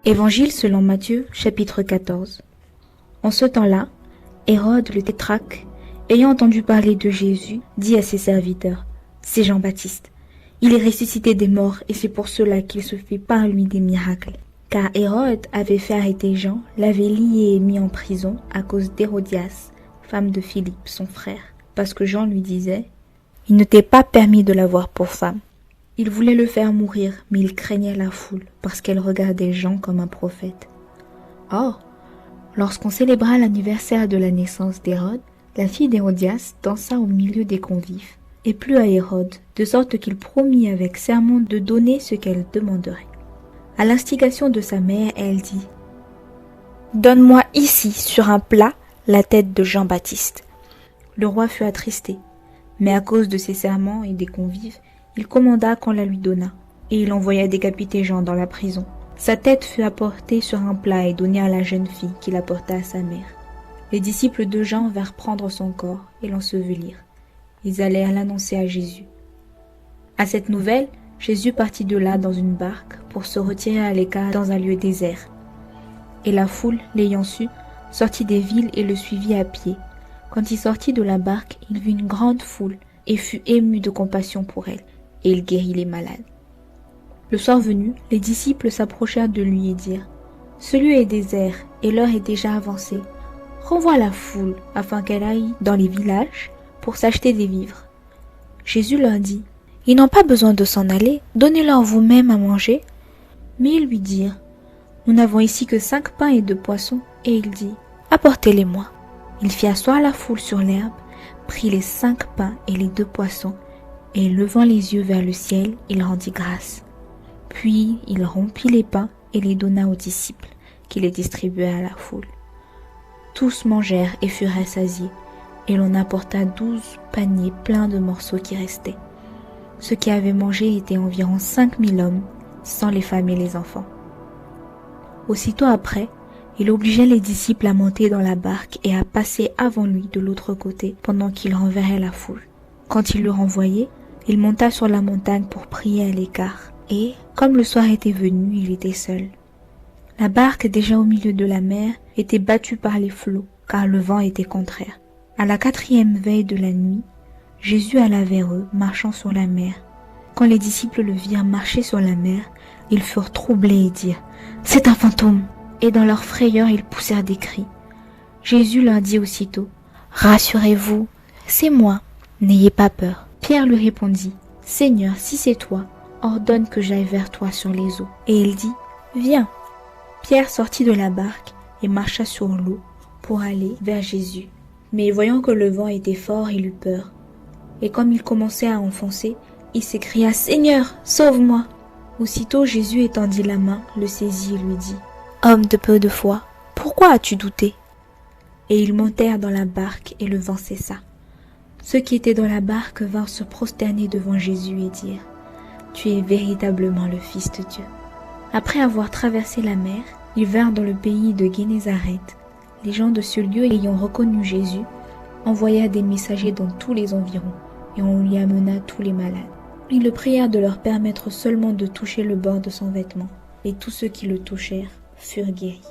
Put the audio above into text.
Évangile selon Matthieu, chapitre 14. En ce temps-là, Hérode le tétrarque, ayant entendu parler de Jésus, dit à ses serviteurs, « C'est Jean-Baptiste. Il est ressuscité des morts et c'est pour cela qu'il se fait par lui des miracles. » Car Hérode avait fait arrêter Jean, l'avait lié et mis en prison à cause d'Hérodias, femme de Philippe, son frère, parce que Jean lui disait, « Il ne t'est pas permis de l'avoir pour femme. » Il voulait le faire mourir, mais il craignait la foule, parce qu'elle regardait Jean comme un prophète. Or, lorsqu'on célébra l'anniversaire de la naissance d'Hérode, la fille d'Hérodias dansa au milieu des convives, et plut à Hérode, de sorte qu'il promit avec serment de donner ce qu'elle demanderait. À l'instigation de sa mère, elle dit, « Donne-moi ici, sur un plat, la tête de Jean-Baptiste. » Le roi fut attristé, mais à cause de ses serments et des convives, il commanda qu'on la lui donnât, et il envoya décapiter Jean dans la prison. Sa tête fut apportée sur un plat et donnée à la jeune fille qui l'apporta à sa mère. Les disciples de Jean vinrent prendre son corps et l'ensevelir. Ils allèrent l'annoncer à Jésus. À cette nouvelle, Jésus partit de là dans une barque pour se retirer à l'écart dans un lieu désert. Et la foule, l'ayant su, sortit des villes et le suivit à pied. Quand il sortit de la barque, il vit une grande foule et fut ému de compassion pour elle, et il guérit les malades. Le soir venu, les disciples s'approchèrent de lui et dirent, « Ce lieu est désert et l'heure est déjà avancée. Renvoie la foule afin qu'elle aille dans les villages pour s'acheter des vivres. » Jésus leur dit, « Ils n'ont pas besoin de s'en aller, donnez-leur vous-même à manger. » Mais ils lui dirent, « Nous n'avons ici que 5 pains et 2 poissons. » Et il dit, « Apportez-les-moi. » Il fit asseoir la foule sur l'herbe, prit les 5 pains et les 2 poissons, et levant les yeux vers le ciel, il rendit grâce. Puis il rompit les pains et les donna aux disciples, qui les distribuèrent à la foule. Tous mangèrent et furent rassasiés, et l'on apporta 12 paniers pleins de morceaux qui restaient. Ceux qui avaient mangé étaient environ 5000 hommes, sans les femmes et les enfants. Aussitôt après, il obligeait les disciples à monter dans la barque et à passer avant lui de l'autre côté pendant qu'il renverrait la foule. Quand il le renvoyait, il monta sur la montagne pour prier à l'écart, et, comme le soir était venu, il était seul. La barque, déjà au milieu de la mer, était battue par les flots, car le vent était contraire. À la 4e veille de la nuit, Jésus alla vers eux, marchant sur la mer. Quand les disciples le virent marcher sur la mer, ils furent troublés et dirent, « C'est un fantôme !» Et dans leur frayeur, ils poussèrent des cris. Jésus leur dit aussitôt, « Rassurez-vous, c'est moi, n'ayez pas peur. » Pierre lui répondit, « Seigneur, si c'est toi, ordonne que j'aille vers toi sur les eaux. » Et il dit, « Viens. » Pierre sortit de la barque et marcha sur l'eau pour aller vers Jésus. Mais voyant que le vent était fort, il eut peur. Et comme il commençait à enfoncer, il s'écria, « Seigneur, sauve-moi !» Aussitôt Jésus étendit la main, le saisit et lui dit, « Homme de peu de foi, pourquoi as-tu douté ?» Et ils montèrent dans la barque et le vent cessa. Ceux qui étaient dans la barque vinrent se prosterner devant Jésus et dirent, « Tu es véritablement le Fils de Dieu. » Après avoir traversé la mer, ils vinrent dans le pays de Génézareth. Les gens de ce lieu ayant reconnu Jésus, envoyèrent des messagers dans tous les environs, et on lui amena tous les malades. Ils le prièrent de leur permettre seulement de toucher le bord de son vêtement, et tous ceux qui le touchèrent furent guéris.